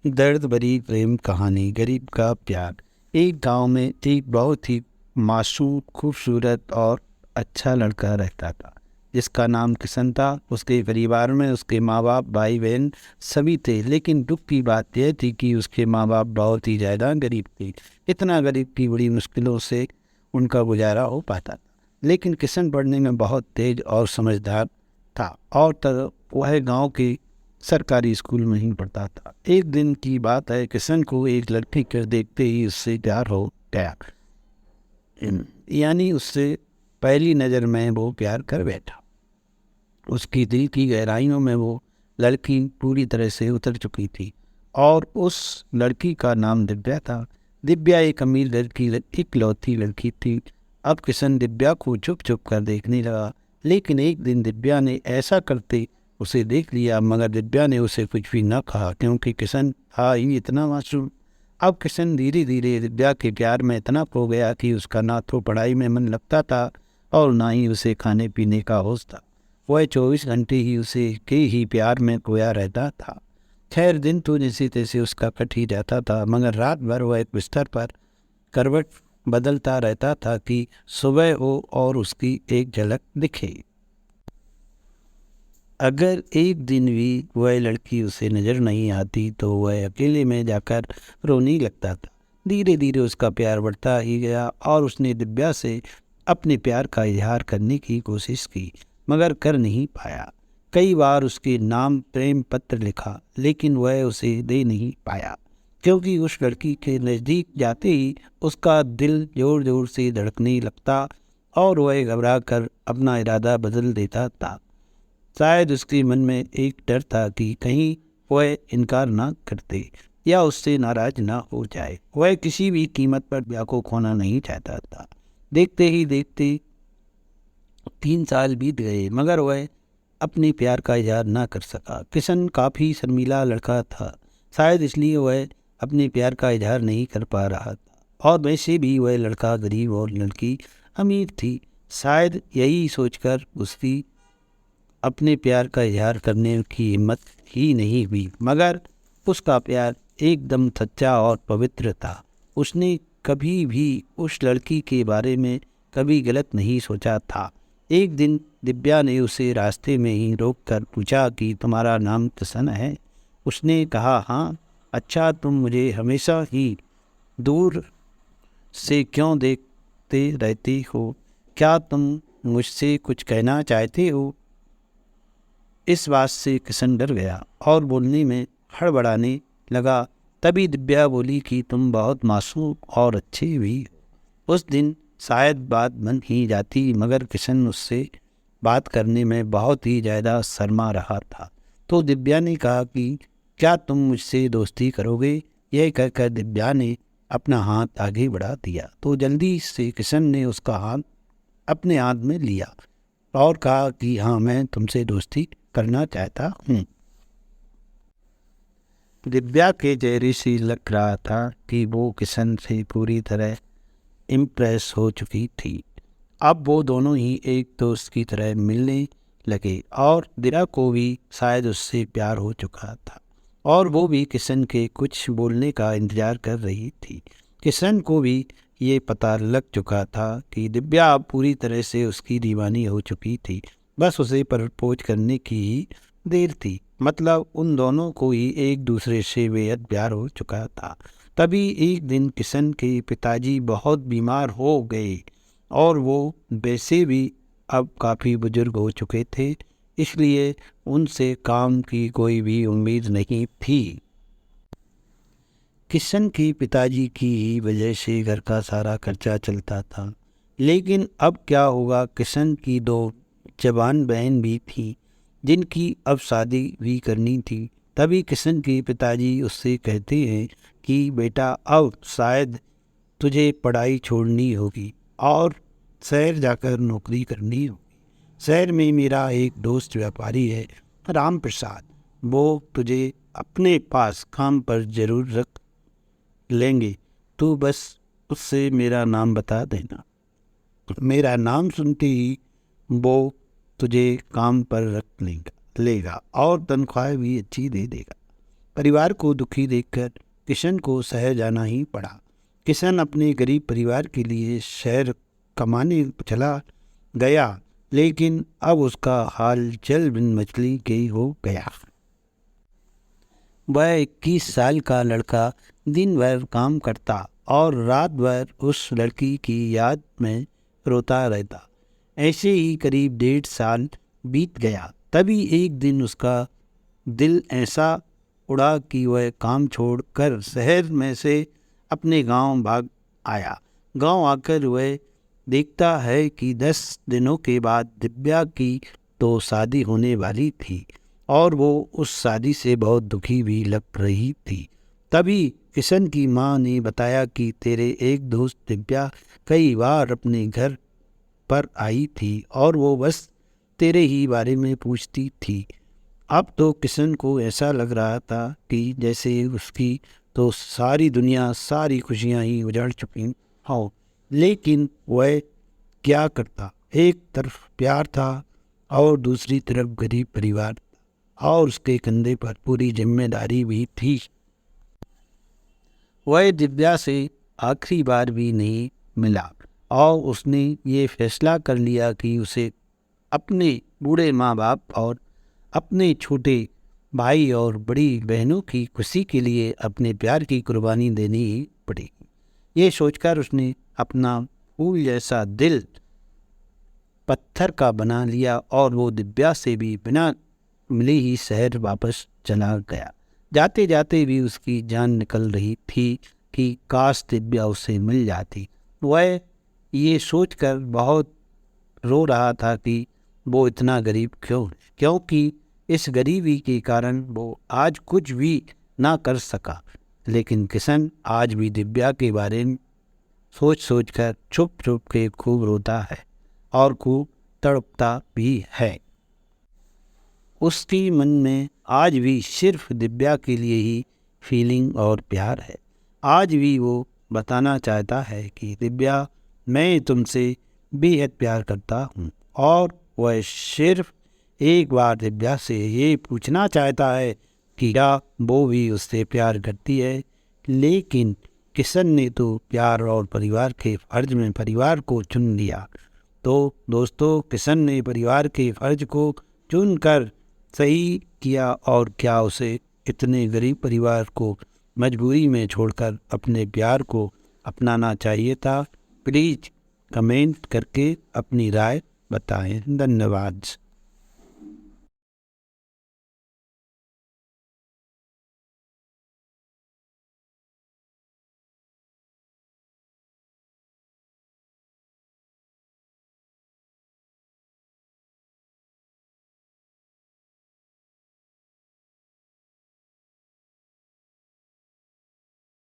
दर्द भरी प्रेम कहानी, गरीब का प्यार। एक गांव में एक बहुत ही मासूम, खूबसूरत और अच्छा लड़का रहता था जिसका नाम किशन था। उसके परिवार में उसके माँ बाप, भाई बहन सभी थे, लेकिन दुख की बात यह थी कि उसके माँ बाप बहुत ही ज़्यादा गरीब थे। इतना गरीब कि बड़ी मुश्किलों से उनका गुजारा हो पाता था। लेकिन किशन पढ़ने में बहुत तेज और समझदार था, और तब वह गांव के सरकारी स्कूल में ही पढ़ता था। एक दिन की बात है, किशन को एक लड़की को देखते ही उससे प्यार हो गया। यानी उससे पहली नज़र में वो प्यार कर बैठा। उसकी दिल की गहराइयों में वो लड़की पूरी तरह से उतर चुकी थी, और उस लड़की का नाम दिव्या था। दिव्या एक अमीर लड़की, इकलौती लड़की थी। अब किशन दिव्या को चुप चुप कर देखने लगा, लेकिन एक दिन दिव्या ने ऐसा करते उसे देख लिया, मगर दिव्या ने उसे कुछ भी न कहा, क्योंकि किशन था ही इतना मासूम। अब किशन धीरे धीरे दिव्या के प्यार में इतना खो गया कि उसका ना तो पढ़ाई में मन लगता था और ना ही उसे खाने पीने का होश था। वह 24 घंटे ही उसे के ही प्यार में खोया रहता था। खैर, दिन तो जैसे तैसे उसका कट ही जाता था, मगर रात भर वह एक बिस्तर पर करवट बदलता रहता था कि सुबह हो और उसकी एक झलक दिखे। अगर एक दिन भी वह लड़की उसे नज़र नहीं आती तो वह अकेले में जाकर रोने लगता था। धीरे धीरे उसका प्यार बढ़ता ही गया, और उसने दिव्या से अपने प्यार का इजहार करने की कोशिश की, मगर कर नहीं पाया। कई बार उसके नाम प्रेम पत्र लिखा, लेकिन वह उसे दे नहीं पाया, क्योंकि उस लड़की के नज़दीक जाते ही उसका दिल जोर जोर से धड़कने लगता, और वह घबरा कर अपना इरादा बदल देता था। शायद उसके मन में एक डर था कि कहीं वह इनकार ना करते या उससे नाराज ना हो जाए। वह किसी भी कीमत पर ब्याह को खोना नहीं चाहता था। देखते ही देखते 3 साल बीत गए, मगर वह अपने प्यार का इजहार ना कर सका। किशन काफ़ी शर्मीला लड़का था, शायद इसलिए वह अपने प्यार का इजहार नहीं कर पा रहा था। और वैसे भी वह लड़का गरीब और लड़की अमीर थी। शायद यही सोचकर उसकी अपने प्यार का इजहार करने की हिम्मत ही नहीं हुई, मगर उसका प्यार एकदम सच्चा और पवित्र था। उसने कभी भी उस लड़की के बारे में कभी गलत नहीं सोचा था। एक दिन दिव्या ने उसे रास्ते में ही रोक कर पूछा कि तुम्हारा नाम किशन है? उसने कहा, हाँ। अच्छा, तुम मुझे हमेशा ही दूर से क्यों देखते रहते हो? क्या तुम मुझसे कुछ कहना चाहते हो? इस बात से किशन डर गया और बोलने में हड़बड़ाने लगा। तभी दिव्या बोली कि तुम बहुत मासूम और अच्छे भी हो। उस दिन शायद बात बन ही जाती, मगर किशन उससे बात करने में बहुत ही ज़्यादा शर्मा रहा था। तो दिव्या ने कहा कि क्या तुम मुझसे दोस्ती करोगे? यह कहकर दिव्या ने अपना हाथ आगे बढ़ा दिया, तो जल्दी से किशन ने उसका हाथ अपने हाथ में लिया और कहा कि हाँ, मैं तुमसे दोस्ती करना चाहता हूँ। दिव्या के चेहरे से लग रहा था कि वो किशन से पूरी तरह इम्प्रेस हो चुकी थी। अब वो दोनों ही एक दोस्त की तरह मिलने लगे, और दिव्या को भी शायद उससे प्यार हो चुका था, और वो भी किशन के कुछ बोलने का इंतज़ार कर रही थी। किशन को भी ये पता लग चुका था कि दिव्या अब पूरी तरह से उसकी दीवानी हो चुकी थी। बस उसे प्रपोज करने की ही देर थी। मतलब उन दोनों को ही एक दूसरे से बेहद प्यार हो चुका था। तभी एक दिन किशन के पिताजी बहुत बीमार हो गए, और वो वैसे भी अब काफ़ी बुजुर्ग हो चुके थे, इसलिए उनसे काम की कोई भी उम्मीद नहीं थी। किशन के पिताजी की ही वजह से घर का सारा खर्चा चलता था। लेकिन अब क्या होगा, किशन की दो जवान बहन भी थी जिनकी अब शादी भी करनी थी। तभी किशन के पिताजी उससे कहते हैं कि बेटा, अब शायद तुझे पढ़ाई छोड़नी होगी और शहर जाकर नौकरी करनी होगी। शहर में मेरा एक दोस्त व्यापारी है, राम प्रसाद। वो तुझे अपने पास काम पर ज़रूर रख लेंगे। तू बस उससे मेरा नाम बता देना। मेरा नाम सुनते ही वो तुझे काम पर रख लेगा और तनख्वाह भी अच्छी दे देगा। परिवार को दुखी देखकर किशन को शहर जाना ही पड़ा। किशन अपने गरीब परिवार के लिए शहर कमाने चला गया, लेकिन अब उसका हाल जल बिन मछली के हो गया। वह 21 साल का लड़का दिन भर काम करता और रात भर उस लड़की की याद में रोता रहता। ऐसे ही करीब 1.5 साल बीत गया। तभी एक दिन उसका दिल ऐसा उड़ा कि वह काम छोड़कर शहर में से अपने गांव भाग आया। गांव आकर वह देखता है कि 10 दिनों के बाद दिव्या की तो शादी होने वाली थी और वो उस शादी से बहुत दुखी भी लग रही थी। तभी किशन की माँ ने बताया कि तेरे एक दोस्त दिव्या कई बार अपने घर पर आई थी और वो बस तेरे ही बारे में पूछती थी। अब तो किशन को ऐसा लग रहा था कि जैसे उसकी तो सारी दुनिया, सारी खुशियाँ ही उजड़ चुकी हों, लेकिन वह क्या करता। एक तरफ प्यार था और दूसरी तरफ गरीब परिवार और उसके कंधे पर पूरी जिम्मेदारी भी थी। वह दिव्या से आखिरी बार भी नहीं मिला और उसने ये फैसला कर लिया कि उसे अपने बूढ़े माँ बाप और अपने छोटे भाई और बड़ी बहनों की खुशी के लिए अपने प्यार की कुर्बानी देनी ही पड़ेगी। ये सोचकर उसने अपना फूल जैसा दिल पत्थर का बना लिया और वो दिव्या से भी बिना मिले ही शहर वापस चला गया। जाते जाते भी उसकी जान निकल रही थी कि काश दिव्या उसे मिल जाती। वह ये सोचकर बहुत रो रहा था कि वो इतना गरीब क्यों, क्योंकि इस गरीबी के कारण वो आज कुछ भी ना कर सका। लेकिन किशन आज भी दिव्या के बारे में सोच सोच कर चुप चुप के खूब रोता है और खूब तड़पता भी है। उसकी मन में आज भी सिर्फ दिव्या के लिए ही फीलिंग और प्यार है। आज भी वो बताना चाहता है कि दिव्या, मैं तुमसे बेहद प्यार करता हूँ। और वह सिर्फ एक बार दिव्या से ये पूछना चाहता है कि क्या वो भी उससे प्यार करती है। लेकिन किशन ने तो प्यार और परिवार के फर्ज में परिवार को चुन लिया। तो दोस्तों, किशन ने परिवार के फर्ज को चुनकर सही किया और क्या उसे इतने गरीब परिवार को मजबूरी में छोड़कर अपने प्यार को अपनाना चाहिए था? प्लीज़ कमेंट करके अपनी राय बताएं। धन्यवाद।